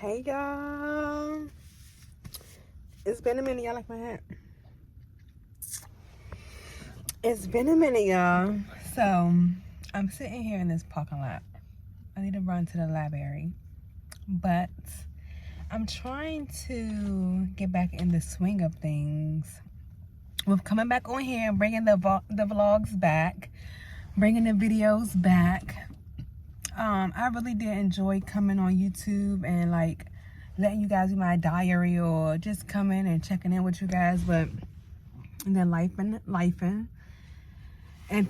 Hey y'all, it's been a minute. Y'all like my hat? It's been a minute, y'all. So I'm sitting here in this parking lot. I need to run to the library, but I'm trying to get back in the swing of things with coming back on here and bringing the vlogs back, bringing the videos back. I really did enjoy coming on YouTube and like letting you guys do my diary or just coming and checking in with you guys, but then life and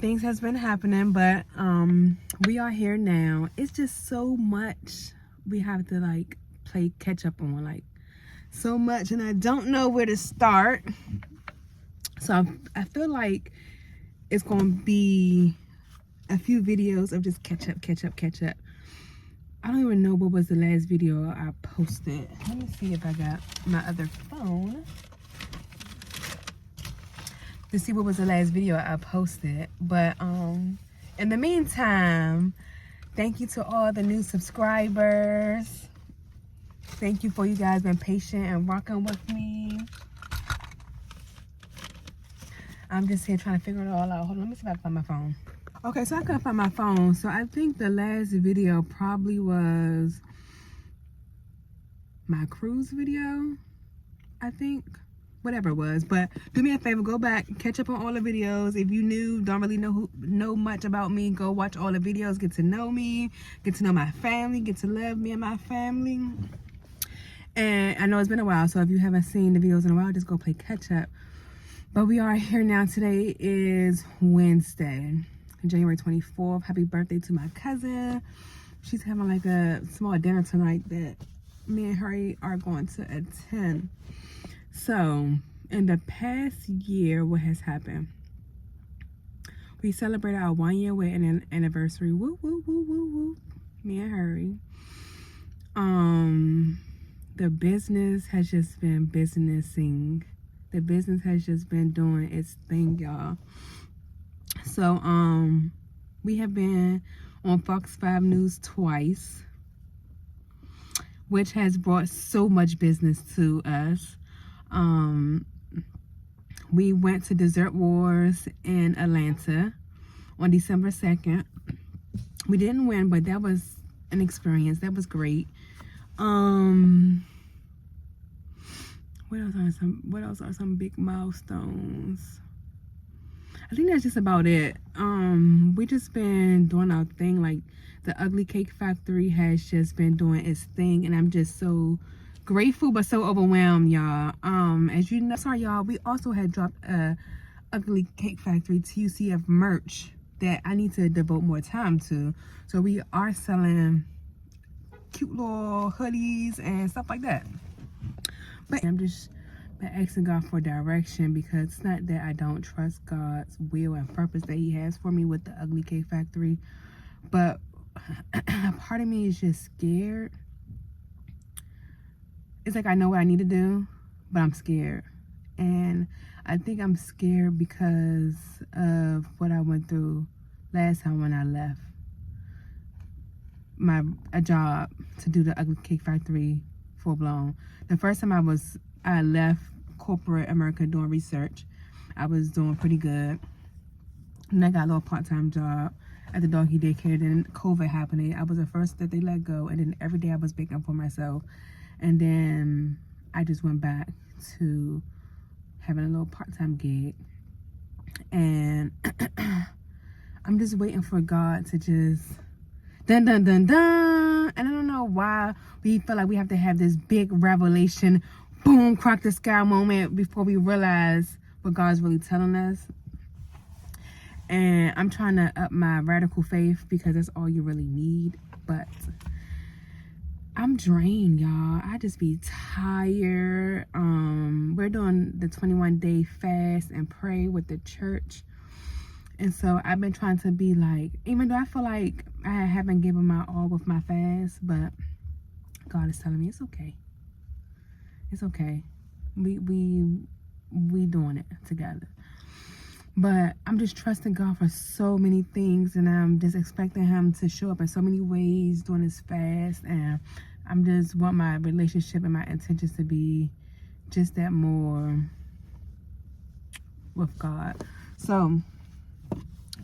things has been happening, but we are here now. It's just so much we have to like play catch up on, like so much, and I don't know where to start. So I feel like it's gonna be a few videos of just catch up. I don't even know what was the last video I posted. Let me see if I got my other phone to see what was the last video I posted. But in the meantime, thank you to all the new subscribers. Thank you for you guys being patient and rocking with me. I'm just here trying to figure it all out. Hold on, let me see if I can find my phone. Okay, so I couldn't find my phone. So I think the last video probably was my cruise video, I think. Whatever it was. But do me a favor, go back, catch up on all the videos. If you don't really know much about me, go watch all the videos, get to know me, get to know my family, get to love me and my family. And I know it's been a while, so if you haven't seen the videos in a while, just go play catch up. But we are here now. Today is Wednesday, January 24th. Happy birthday to my cousin. She's having like a small dinner tonight that me and her are going to attend. So in the past year, what has happened? We celebrated our 1-year wedding anniversary. Woo, woo, woo, woo, woo. Me and Harry. The business has just been businessing. The business has just been doing its thing, y'all. So we have been on Fox 5 News twice, which has brought so much business to us. We went to Dessert Wars in Atlanta on December 2nd. We didn't win, but that was an experience. That was great. What else are some big milestones? I think that's just about it. We just been doing our thing. Like the Ugly Cake Factory has just been doing its thing, and I'm just so grateful but so overwhelmed, y'all. As you know, sorry y'all, we also had dropped a Ugly Cake Factory TUCF merch that I need to devote more time to. So we are selling cute little hoodies and stuff like that. But I'm just asking God for direction, because it's not that I don't trust God's will and purpose that he has for me with the Ugly Cake Factory, but part of me is just scared. It's like I know what I need to do, but I'm scared. And I think I'm scared because of what I went through last time when I left a job to do the Ugly Cake Factory full blown. The first time I left corporate America doing research, I was doing pretty good. And I got a little part-time job at the doggy daycare. Then COVID happened. I was the first that they let go, and then every day I was baking for myself. And then I just went back to having a little part-time gig. And I'm just waiting for God to just dun dun dun dun. And I don't know why we feel like we have to have this big revelation, boom, crack the sky moment before we realize what God's really telling us. And I'm trying to up my radical faith, because that's all you really need. But I'm drained, y'all. I just be tired. We're doing the 21-day fast and pray with the church. And so I've been trying to be like, even though I feel like I haven't given my all with my fast, but God is telling me it's okay. It's okay. We doing it together. But I'm just trusting God for so many things, and I'm just expecting him to show up in so many ways during this fast. And I'm just want my relationship and my intentions to be just that more with God. So,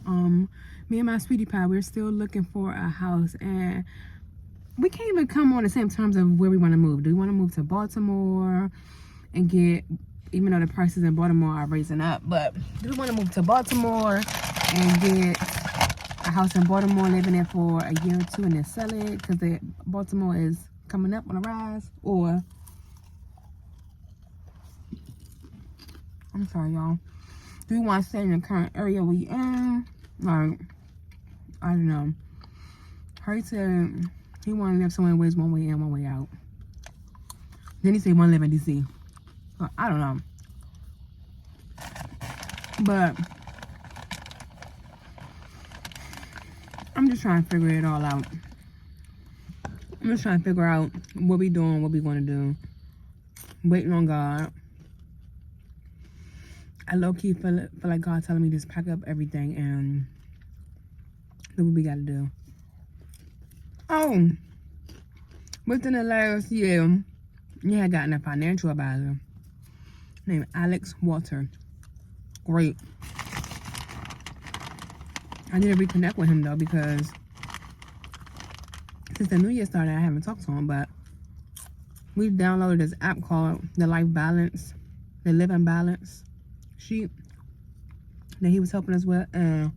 me and my sweetie pie, we're still looking for a house, and we can't even come on the same terms of where we want to move. Do we want to move to Baltimore and get, even though the prices in Baltimore are raising up, but do we want to move to Baltimore and get a house in Baltimore, living there for a year or two and then sell it because Baltimore is coming up on a rise? Or, I'm sorry y'all, do we want to stay in the current area we in? Like, I don't know. Harry said he want to live somewhere where it's one way in, one way out. Then he said he want to live in DC. So, I don't know. But I'm just trying to figure it all out. I'm just trying to figure out what we doing, what we want to do. Waiting on God. I low-key feel like God telling me just pack up everything and do what we got to do. Oh, within the last year, you had gotten a financial advisor named Alex Walter. Great. I need to reconnect with him though, because since the new year started, I haven't talked to him, but we've downloaded this app called the Life Balance, the Living Balance sheet that he was helping us with, and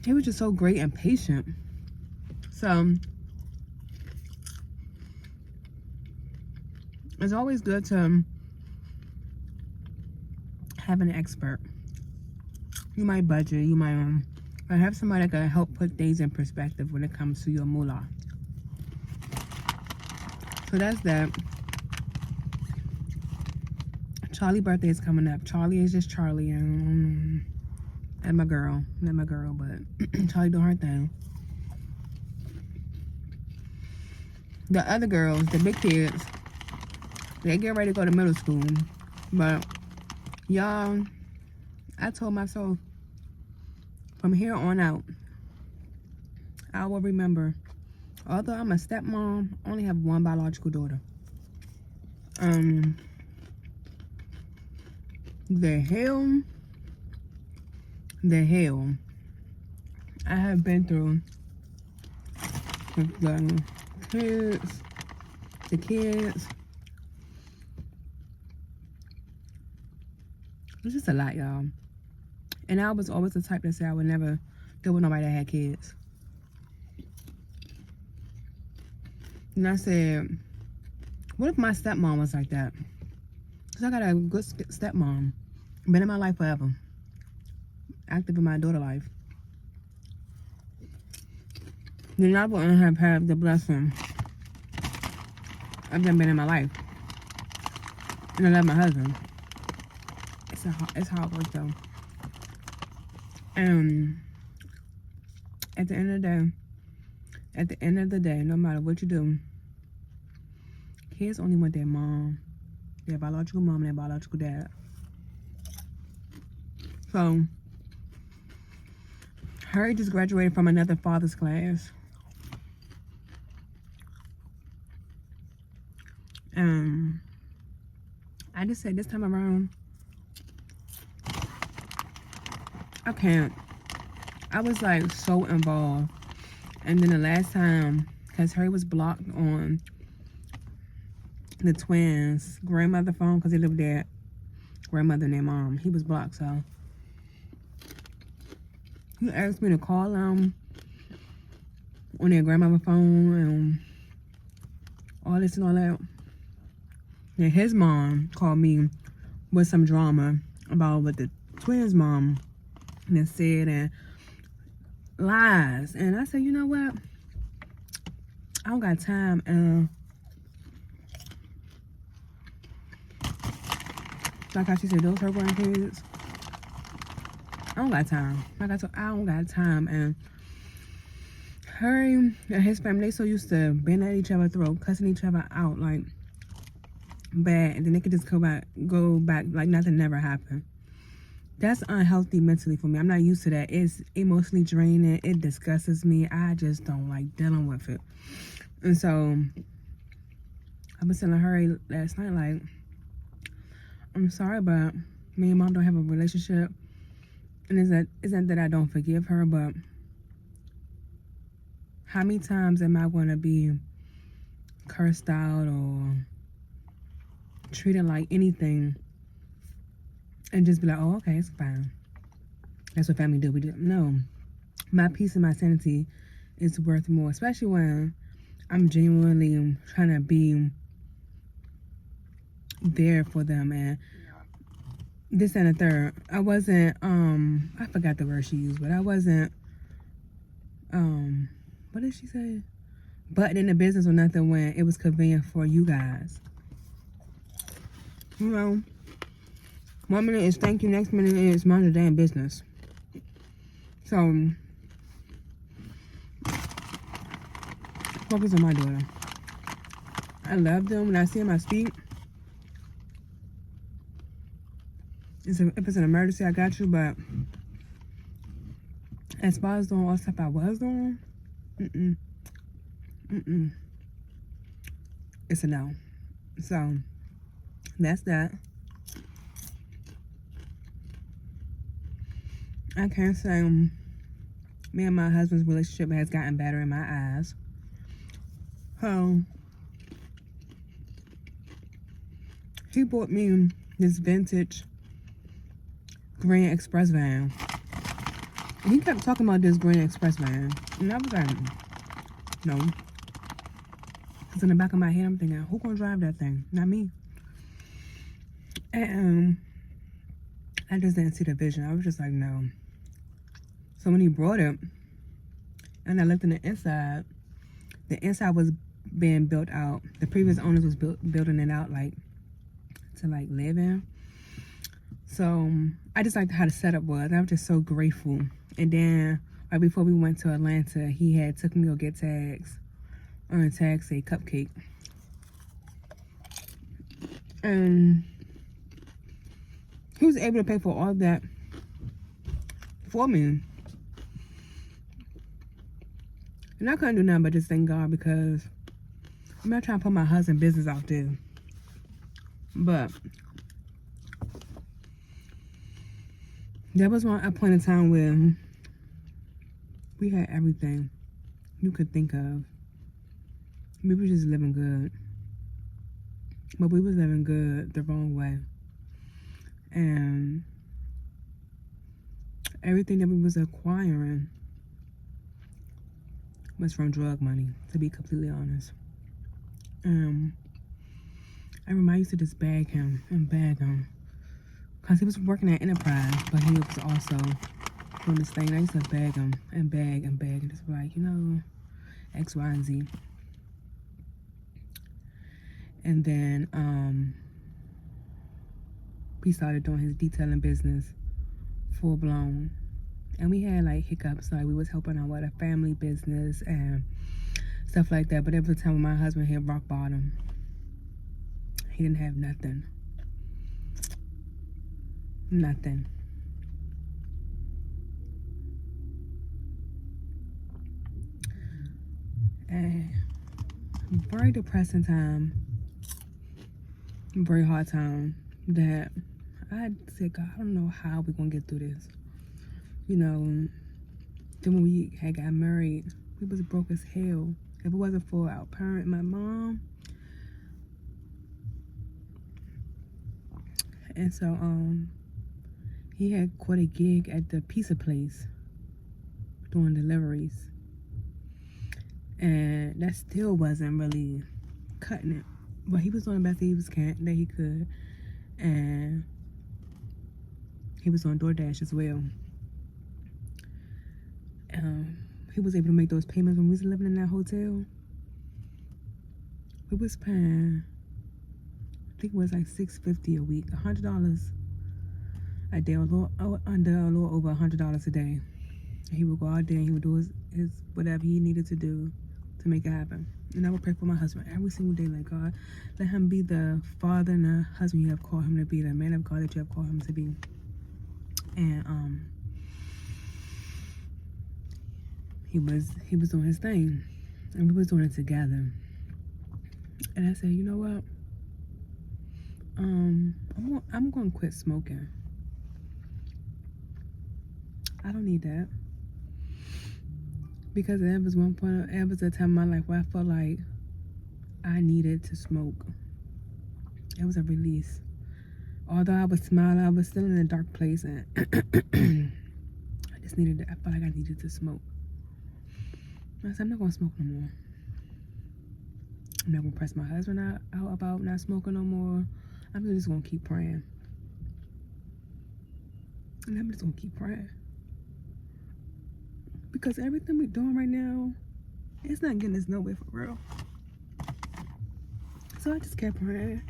he was just so great and patient. So it's always good to have an expert. You might budget, you might have somebody that can help put things in perspective when it comes to your moolah. So that's that. Charlie's birthday is coming up. Charlie is just Charlie, and my girl. Not my girl, but Charlie doing her thing. The other girls, the big kids, they get ready to go to middle school. But y'all, I told myself, from here on out, I will remember, although I'm a stepmom, I only have one biological daughter. The hell I have been through with the kids. It's just a lot, y'all. And I was always the type to say I would never deal with nobody that had kids. And I said, what if my stepmom was like that? Because I got a good stepmom. Been in my life forever. Active in my daughter's life. Then I wouldn't have had the blessing of them being in my life. And I love my husband. It's hard work though. And at the end of the day, no matter what you do, kids only want their mom, their biological mom and their biological dad. So, Harry just graduated from another father's class. I just said this time around, I can't. I was like so involved. And then the last time, because Harry was blocked on the twins' grandmother phone, because he lived there, grandmother and their mom. He was blocked, so he asked me to call them on their grandmother phone and all this and all that. And his mom called me with some drama about what the twins' mom had said and lies. And I said, you know what? I don't got time. Like how she said, those her grandkids. I don't got time. Like I told, I don't got time. And Harry and his family, they so used to bend at each other's throat, cussing each other out like bad, and then they could just go back like nothing never happened. That's unhealthy mentally for me. I'm not used to that. It's emotionally draining. It disgusts me. I just don't like dealing with it. And so I was telling her last night, like, I'm sorry, but me and mom don't have a relationship. And isn't that I don't forgive her, but how many times am I going to be cursed out or treated like anything and just be like, oh, okay, it's fine. That's what family do. We do. No, my peace and my sanity is worth more, especially when I'm genuinely trying to be there for them. And this and the third, I wasn't, I forgot the word she used, but I wasn't, what did she say? Butting in the business or nothing when it was convenient for you guys. You know, 1 minute is thank you, next minute is mind your damn business. So, focus on my daughter. I love them. When I see them, I speak. If it's an emergency, I got you. But as far as doing all the stuff I was doing, it's a no. So, that's that. I can't say me and my husband's relationship has gotten better in my eyes. He bought me this vintage Grand Express van. And he kept talking about this Grand Express van. And I was like, no. Because in the back of my head, I'm thinking, who gonna drive that thing? Not me. And I just didn't see the vision. I was just like, no. So when he brought it, and I looked in the inside was being built out. The previous owners was building it out like to like live in. So I just liked how the setup was. I was just so grateful. And then right before we went to Atlanta, he had took me to go get tags. On the tag say cupcake. And he was able to pay for all that for me. And I couldn't do nothing but just thank God, because I'm not trying to put my husband's business out there. But there was a point in time where we had everything you could think of. We were just living good. But we was living good the wrong way. And everything that we was acquiring was from drug money, to be completely honest. I remember I used to just bag him because he was working at Enterprise, but he was also doing this thing. I used to bag him and just be like, you know, X, Y, and Z. And then he started doing his detailing business full blown. And we had like hiccups, like we was helping out with a family business and stuff like that. But every time when my husband hit rock bottom, he didn't have nothing. Nothing. And very depressing time. Very hard time that I said, God, I don't know how we're gonna get through this. You know, then when we had got married, we was broke as hell. If it wasn't for our parent, my mom. And so, he had quite a gig at the pizza place doing deliveries. And that still wasn't really cutting it. But he was doing the best that he could. And he was on DoorDash as well. He was able to make those payments when we was living in that hotel. We was paying, I think it was like $650 a week, $100 a day, a little over $100 a day. He would go out there and he would do his whatever he needed to do to make it happen. And I would pray for my husband every single day, like, God, let him be the father and the husband you have called him to be, the man of God that you have called him to be. And he was doing his thing. And we was doing it together. And I said, you know what? I'm gonna quit smoking. I don't need that. Because there was a time in my life where I felt like I needed to smoke. It was a release. Although I was smiling, I was still in a dark place, and I felt like I needed to smoke. I said, I'm not gonna smoke no more. I'm not gonna press my husband out about not smoking no more. I'm just gonna keep praying. And I'm just gonna keep praying. Because everything we're doing right now, it's not getting us nowhere for real. So I just kept praying.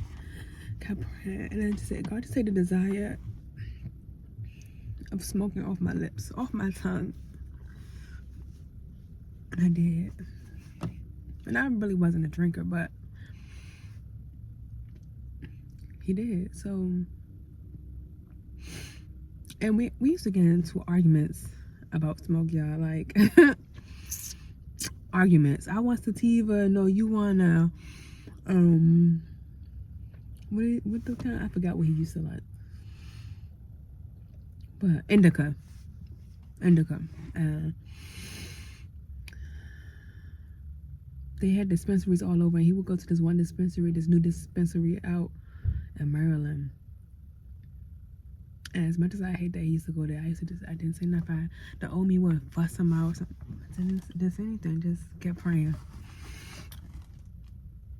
And I just said, God, just take the desire of smoking off my lips, off my tongue. And I did. And I really wasn't a drinker, but he did. So, and we used to get into arguments about smoke, y'all. Like, arguments. I want sativa. No, you wanna, what the kind? I forgot what he used to like. But indica. They had dispensaries all over, and he would go to this one dispensary, this new dispensary out in Maryland. And as much as I hate that he used to go there, I didn't say nothing. The old me would fuss him out. I didn't say anything, just kept praying.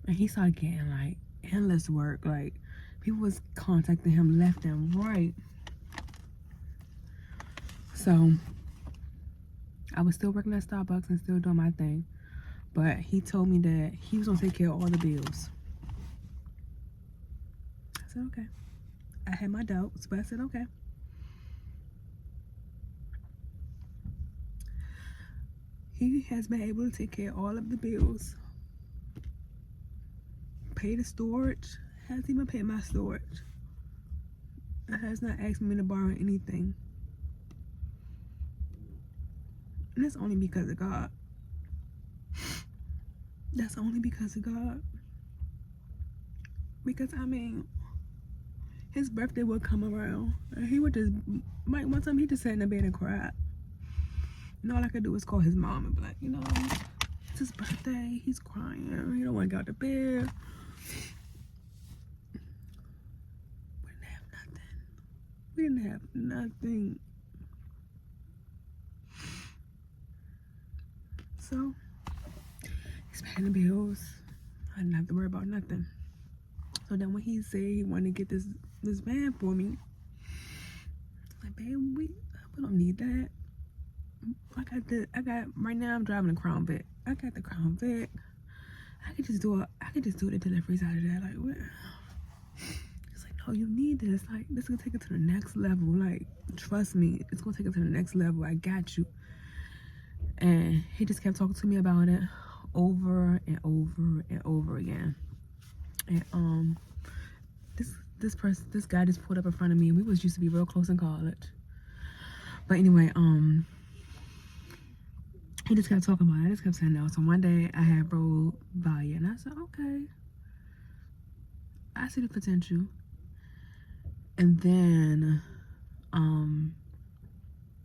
And he started getting like endless work. Like, people was contacting him left and right. So I was still working at Starbucks and still doing my thing. But he told me that he was gonna take care of all the bills. I said, okay. I had my doubts, but I said, okay. He has been able to take care of all of the bills. Pay the storage. Hasn't even paid my storage. And has not asked me to borrow anything. And that's only because of God. That's only because of God. Because, I mean, his birthday would come around, and he would just, like, one time he just sat in the bed and cried. And all I could do was call his mom and be like, you know, it's his birthday, he's crying, he don't want to get out of bed. We didn't have nothing. So, he's paying the bills. I didn't have to worry about nothing. So then when he said he wanted to get this van for me, I was like, babe, we don't need that. Right now I'm driving a Crown Vic. I got the Crown Vic. I could just do the deliveries out of that. Like, what? It's like, no, you need this. Like, this is gonna take it to the next level. Like, trust me, it's gonna take it to the next level. I got you. And he just kept talking to me about it over and over and over again. And this guy just pulled up in front of me, and we used to be real close in college. But anyway, he just kept talking about it. I just kept saying no. So one day I had rolled by it, and I said, okay, I see the potential. And then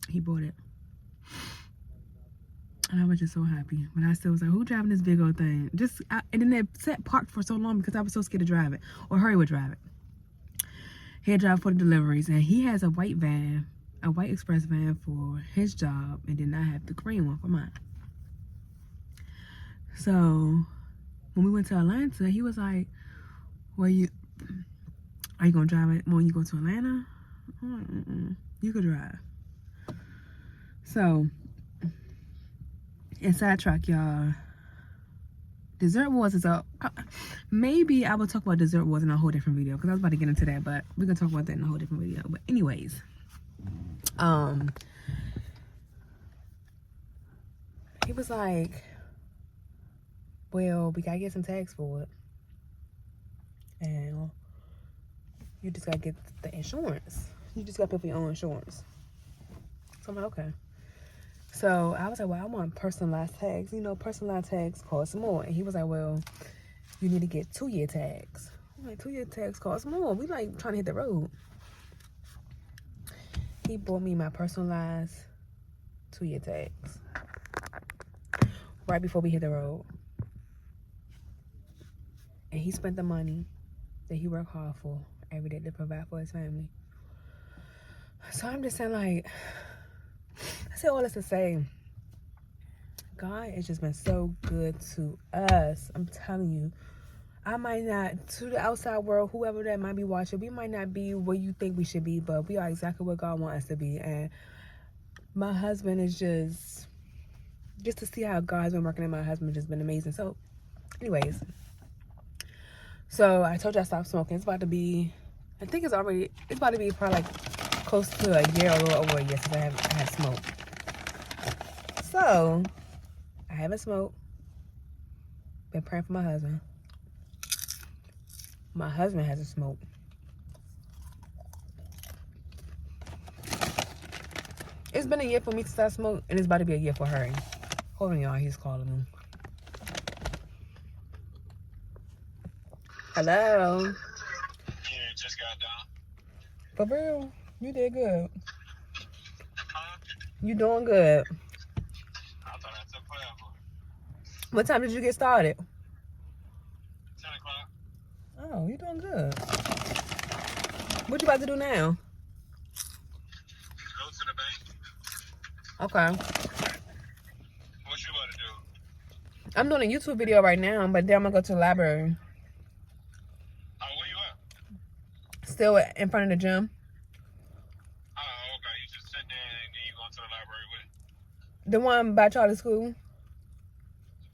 he bought it. And I was just so happy. But I still was like, who driving this big old thing? And then it sat parked for so long because I was so scared to drive it. Or Hurry would drive it. He'd drive for the deliveries. And he has a white van, a white express van for his job. And then I have the green one for mine. So when we went to Atlanta, he was like, are you going to drive it when you go to Atlanta? You could drive. So, inside track, y'all. Dessert Wars is up. Maybe I will talk about Dessert Wars in a whole different video, because I was about to get into that, but we're gonna talk about that in a whole different video. But anyways, he was like, well, we gotta get some tags for it, and you just gotta get the insurance. You just gotta pay for your own insurance. So I'm like, okay. So I was like, well, I want personalized tags. You know, personalized tags cost more. And he was like, well, you need to get 2-year tags. I'm like, 2-year tags cost more. We like trying to hit the road. He bought me my personalized 2-year tags right before we hit the road. And he spent the money that he worked hard for every day to provide for his family. So I'm just saying, like, I say all this to say, God has just been so good to us. I'm telling you. I might not, to the outside world, whoever that might be watching, we might not be where you think we should be, but we are exactly what God wants us to be. And my husband is just to see how God's been working in my husband has just been amazing. So, anyways, so I told you I stopped smoking. It's about to be, I think it's about to be probably like close to a year or a little over a year since I had smoked. So, I haven't smoked. Been praying for my husband. My husband hasn't smoked. It's been a year for me to start smoking, and it's about to be a year for her. Hold on, y'all. He's calling me. Hello. Yeah, just got done. For real? You did good. Huh? You doing good. I thought I took forever. What time did you get started? 10 o'clock. Oh, you doing good. What you about to do now? Go to the bank. Okay. What you about to do? I'm doing a YouTube video right now, but then I'm going to go to the library. Oh, where you at? Still in front of the gym. Oh, okay. You just sitting there and then you going to the library with? The one by Charlie School.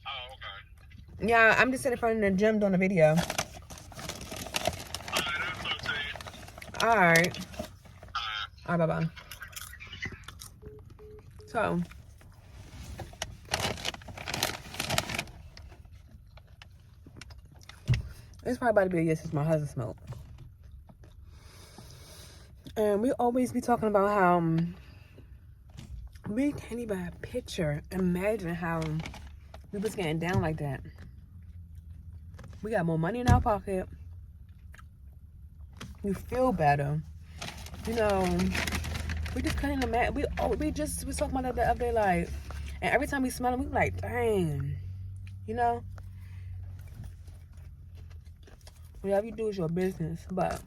Oh, okay. Yeah, I'm just sitting in front of the gym doing a video. All right, I'll talk to you. All right. All right. All right, bye-bye. So, it's probably about to be a year since my husband smoked. And we always be talking about how we can't even imagine how we was getting down like that. We got more money in our pocket. We feel better. You know, we just couldn't imagine. We was talking about that the other day, like, and every time we smell them, we like, dang, you know. Whatever you do is your business, but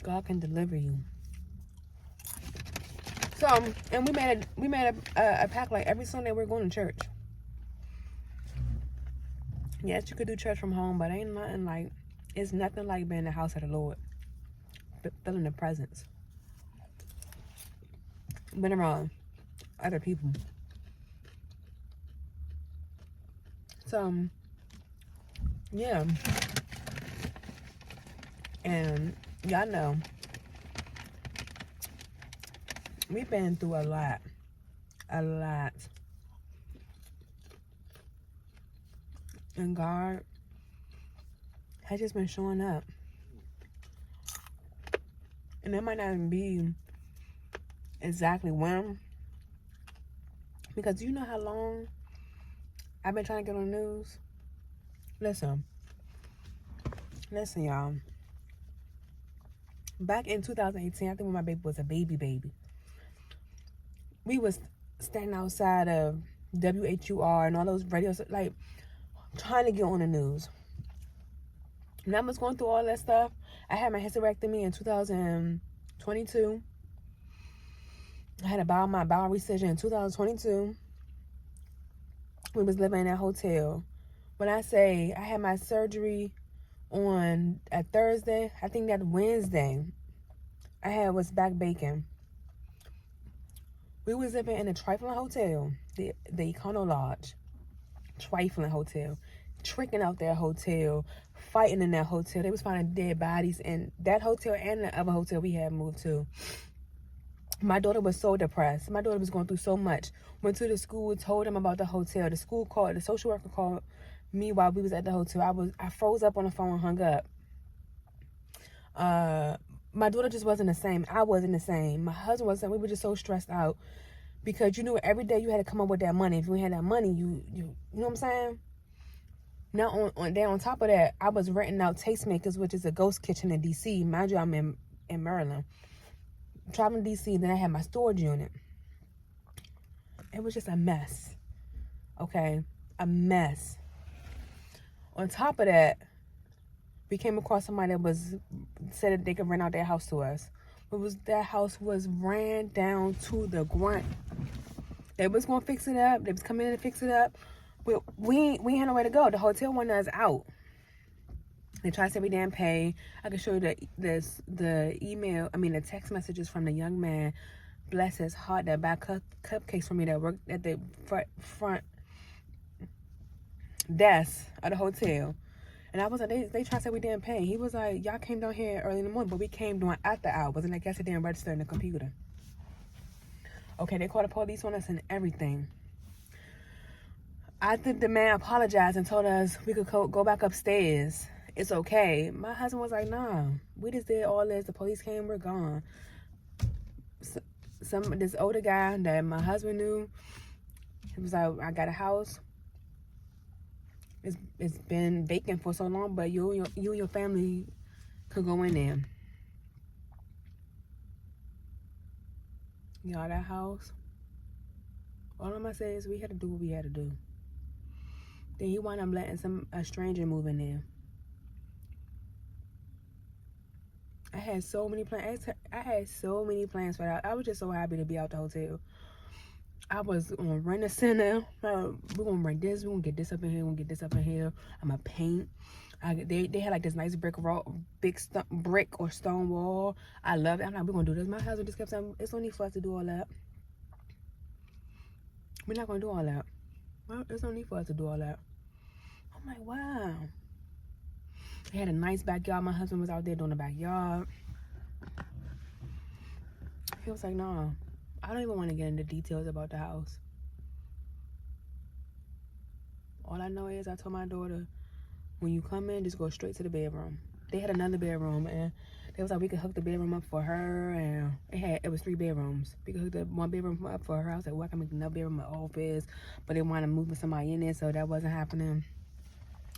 God can deliver you. So, and we made a pact, like every Sunday we're going to church. Yes, you could do church from home, but it's nothing like being in the house of the Lord, feeling the presence, being around other people. So, yeah. And y'all know, we've been through a lot. And God has just been showing up. And it might not even be exactly when. Because you know how long I've been trying to get on the news? Listen, y'all. Back in 2018, I think when my baby was a baby, we was standing outside of WHUR and all those radios, like, trying to get on the news. And I was going through all that stuff. I had my hysterectomy in 2022. I had my bowel resection in 2022. We was living in that hotel. When I say I had my surgery on a Thursday, I think that Wednesday, I was back baking. We was living in a trifling hotel, the Econo Lodge. Trifling hotel. Tricking out that hotel, fighting in that hotel. They was finding dead bodies in that hotel and the other hotel we had moved to. My daughter was so depressed. My daughter was going through so much. Went to the school, told them about the hotel. The social worker called me while we was at the hotel. I froze up on the phone and hung up. my daughter just wasn't the same. I wasn't the same. My husband wasn't. We were just so stressed out because you knew every day you had to come up with that money. If you had that money, you know what I'm saying? Now on top of that, I was renting out Tastemakers, which is a ghost kitchen in DC. Mind you, I'm in Maryland. Traveling to DC, then I had my storage unit. It was just a mess. Okay, a mess. On top of that, we came across somebody that said that they could rent out their house to us. That house was ran down to the ground. They was gonna fix it up. They was coming in to fix it up. But we had nowhere to go. The hotel wanted us out. They tried to say we didn't pay. I can show you the text messages from the young man, bless his heart, that bought cupcakes for me that worked at the front desk of the hotel. And I was like, they tried to say we didn't pay. He was like, y'all came down here early in the morning, but we came during after hours. And I guess it didn't register in the computer. Okay, they called the police on us and everything. I think the man apologized and told us we could go back upstairs. It's okay. My husband was like, nah, we just did all this. The police came, we're gone. This older guy that my husband knew, he was like, I got a house. It's been vacant for so long, but you and your family could go in there. Y'all, that house, all I'm gonna say is we had to do what we had to do. Then he wound up letting a stranger move in there. I had so many plans. I had so many plans for that. I was just so happy to be out the hotel. I was on rent a center. We're gonna rent this. We're gonna get this up in here. We're gonna get this up in here. I'm gonna paint. They had like this nice brick or stone wall. I love it. I'm like, we're gonna do this. My husband just kept saying, it's only for us to do all that. We're not gonna do all that. Well, it's only for us to do all that. I'm like, wow. They had a nice backyard. My husband was out there doing the backyard. He was like, no, I don't even want to get into details about the house. All I know is I told my daughter, when you come in, just go straight to the bedroom. They had another bedroom, and they was like, we could hook the bedroom up for her, and it was 3 bedrooms. We could hook the one bedroom up for her. I was like, well, I can make another bedroom my office, but they wanted to move somebody in there, so that wasn't happening.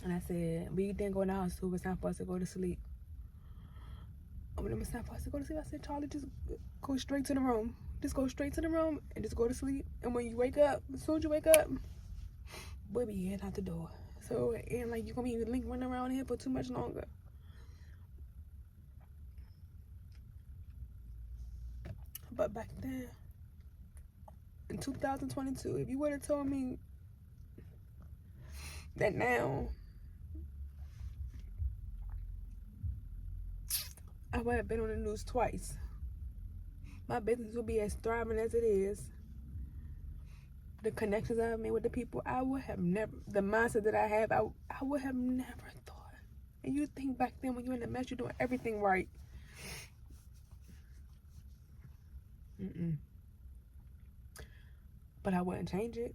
And I said, we didn't go in the house, so it's time for us to go to sleep. When it was time for us to go to sleep, I said, Charlie, just go straight to the room. Just go straight to the room and just go to sleep. And when you wake up, as soon as you wake up, we'll be in out the door. So, and like, you're going to be lingering around here for too much longer. But back then, in 2022, if you would have told me that now, I would have been on the news twice. My business would be as thriving as it is. The connections I have made with the people, I would have never, the mindset that I have, I would have never thought. And you think back then when you're in a mess, you're doing everything right. But I wouldn't change it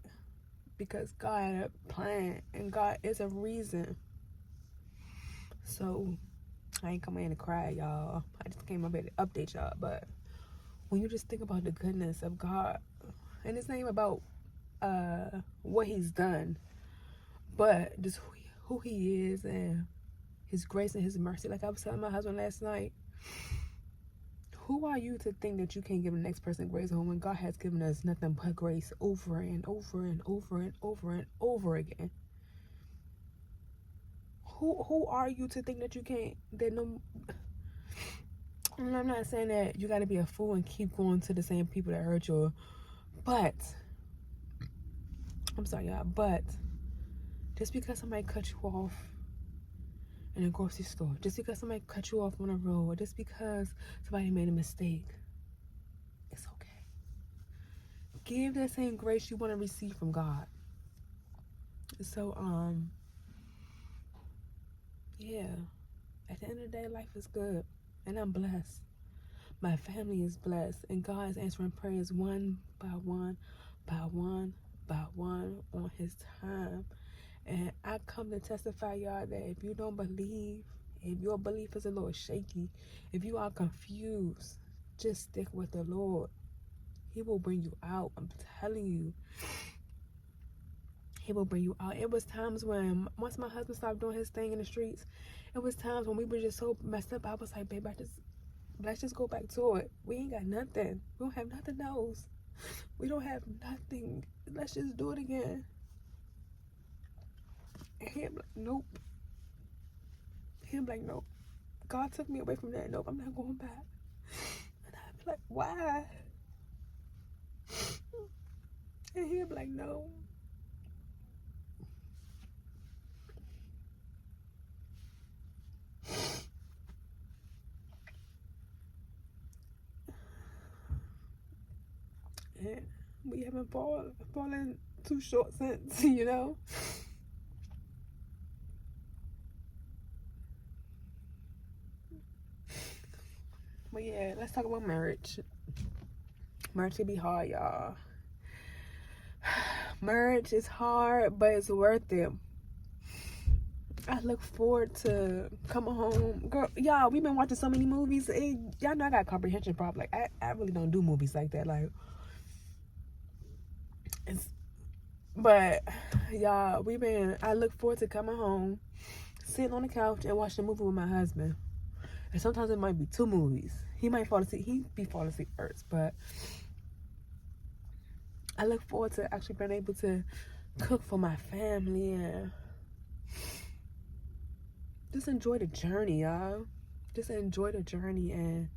because God had a plan and God is a reason. So I ain't coming in to cry, y'all. I just came up here to update y'all. But when you just think about the goodness of God, and it's not even about what he's done, but just who he is and his grace and his mercy. Like I was telling my husband last night, who are you to think that you can't give the next person grace when God has given us nothing but grace over and over and over and over and over again? Who are you to think that you can't? I'm not saying that you got to be a fool and keep going to the same people that hurt you, but I'm sorry, y'all, but just because somebody cut you off in a grocery store, just because somebody cut you off on a road, or just because somebody made a mistake, it's okay. Give that same grace you want to receive from God. So, yeah, at the end of the day, life is good, and I'm blessed. My family is blessed, and God is answering prayers one by one, by one, by one on his time. And I come to testify, y'all, that if you don't believe If your belief is a little shaky, if you are confused, just stick with the Lord. He will bring you out. I'm telling you. He will bring you out. It was times when, once my husband stopped doing his thing in the streets, it was times when we were just so messed up. I was like, babe, let's just go back to it. We ain't got nothing. We don't have nothing else. We don't have nothing. Let's just do it again. And he'd be like, nope. He'd be like, nope. God took me away from that. Nope, I'm not going back. And I'd be like, why? And he'd be like, no. And we haven't fallen too short since, you know? But yeah, let's talk about marriage. Marriage can be hard, y'all. Marriage is hard, but it's worth it. I look forward to coming home. Girl, y'all, we've been watching so many movies. Y'all know I got a comprehension problem. Like, I really don't do movies like that. Like, but y'all, I look forward to coming home, sitting on the couch and watching a movie with my husband. And sometimes it might be 2 movies. He might fall asleep. He be falling asleep first, but I look forward to actually being able to cook for my family and just enjoy the journey, y'all. Just enjoy the journey and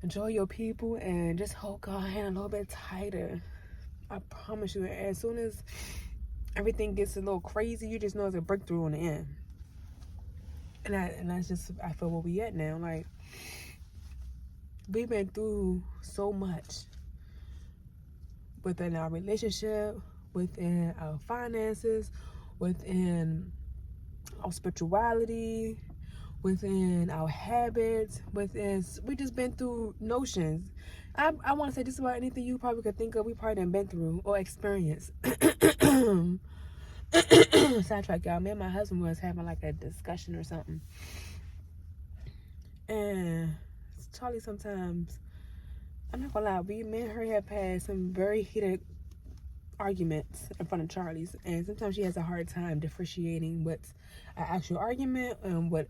enjoy your people and just hold God's hand a little bit tighter. I promise you, as soon as everything gets a little crazy, you just know it's a breakthrough on the end. And that's just, I feel where we at now. Like, we've been through so much within our relationship, within our finances, within our spirituality, within our habits, we just been through notions. I want to say just about anything you probably could think of, we probably done been through or experienced. Sidetrack, y'all. Me and my husband was having like a discussion or something. And Charlie, sometimes, I'm not gonna lie, me and her have had some very heated arguments in front of Charlie's, and sometimes she has a hard time differentiating what's an actual argument and when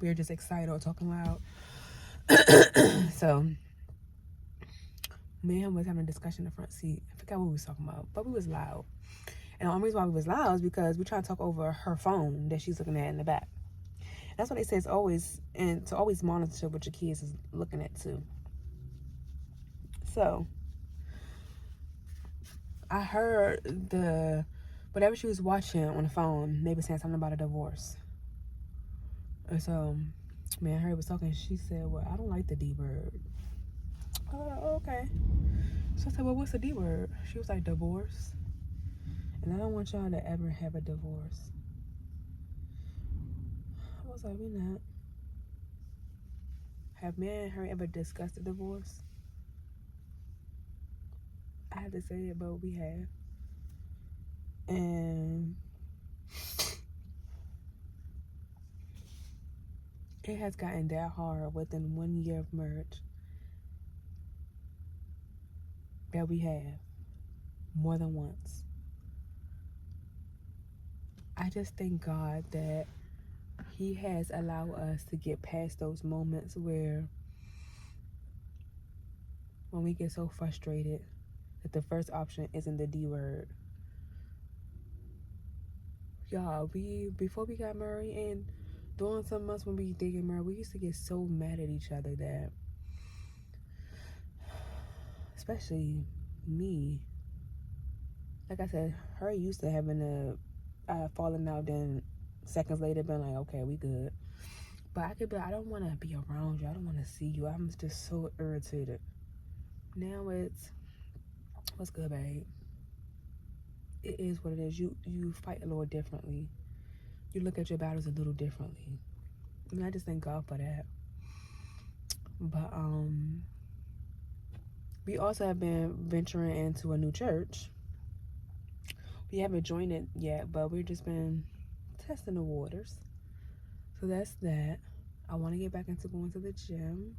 we're just excited or talking loud. So me and him was having a discussion in the front seat. I forgot what we was talking about, but we was loud. And the only reason why we was loud is because we trying to talk over her phone that she's looking at in the back. That's what they say, it's always, and to always monitor what your kids is looking at too. So I heard whatever she was watching on the phone, maybe saying something about a divorce. And so, man, her was talking. She said, well, I don't like the D word. Okay. So I said, well, what's the D word? She was like, divorce. And I don't want y'all to ever have a divorce. I was like, we not. Have me and her ever discussed a divorce? I had to say it, but we have. And it has gotten that hard within 1 year of marriage that we have more than once. I just thank God that He has allowed us to get past those moments where when we get so frustrated that the first option isn't the D word. Y'all, before we got married and during some months when we did get married, we used to get so mad at each other that, especially me, like I said, her used to having a falling out, then seconds later being like, okay, we good. But I could be like, I don't want to be around you. I don't want to see you. I'm just so irritated. Now it's, what's good, babe? It is what it is. You fight a little differently. You look at your battles a little differently. And I just thank God for that. But we also have been venturing into a new church. We haven't joined it yet, but we've just been testing the waters. So that's that. I want to get back into going to the gym.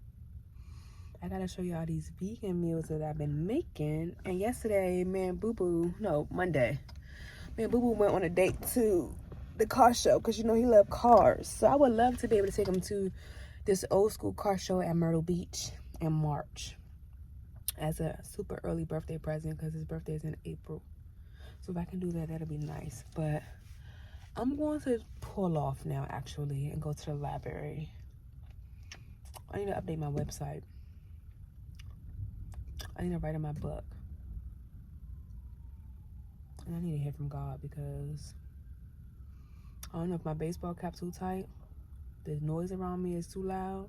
I gotta show y'all these vegan meals that I've been making. And yesterday, Monday, me and Boo Boo went on a date to the car show because you know he loves cars. So I would love to be able to take him to this old school car show at Myrtle Beach in March as a super early birthday present because his birthday is in April. So if I can do that, that'll be nice. But I'm going to pull off now actually and go to the library. I need to update my website. I need to write in my book. And I need to hear from God because I don't know if my baseball cap's too tight. The noise around me is too loud.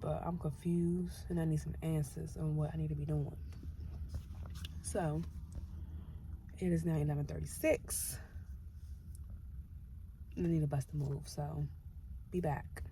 But I'm confused and I need some answers on what I need to be doing. So, it is now 11:36. I need a bus to move, so be back.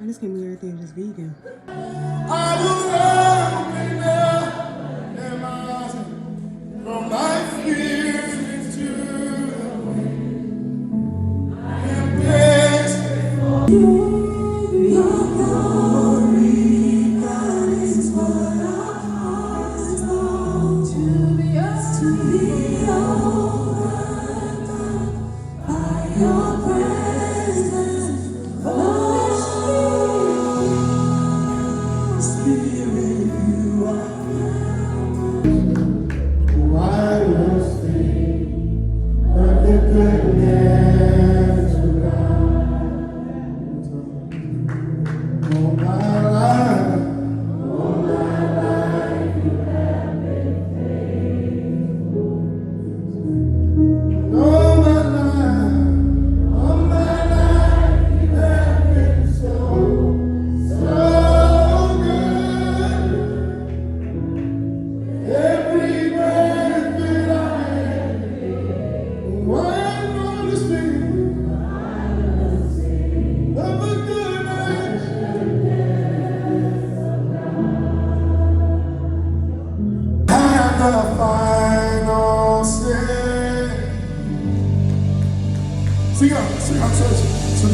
I just can't believe everything is just vegan. Sing out, church. So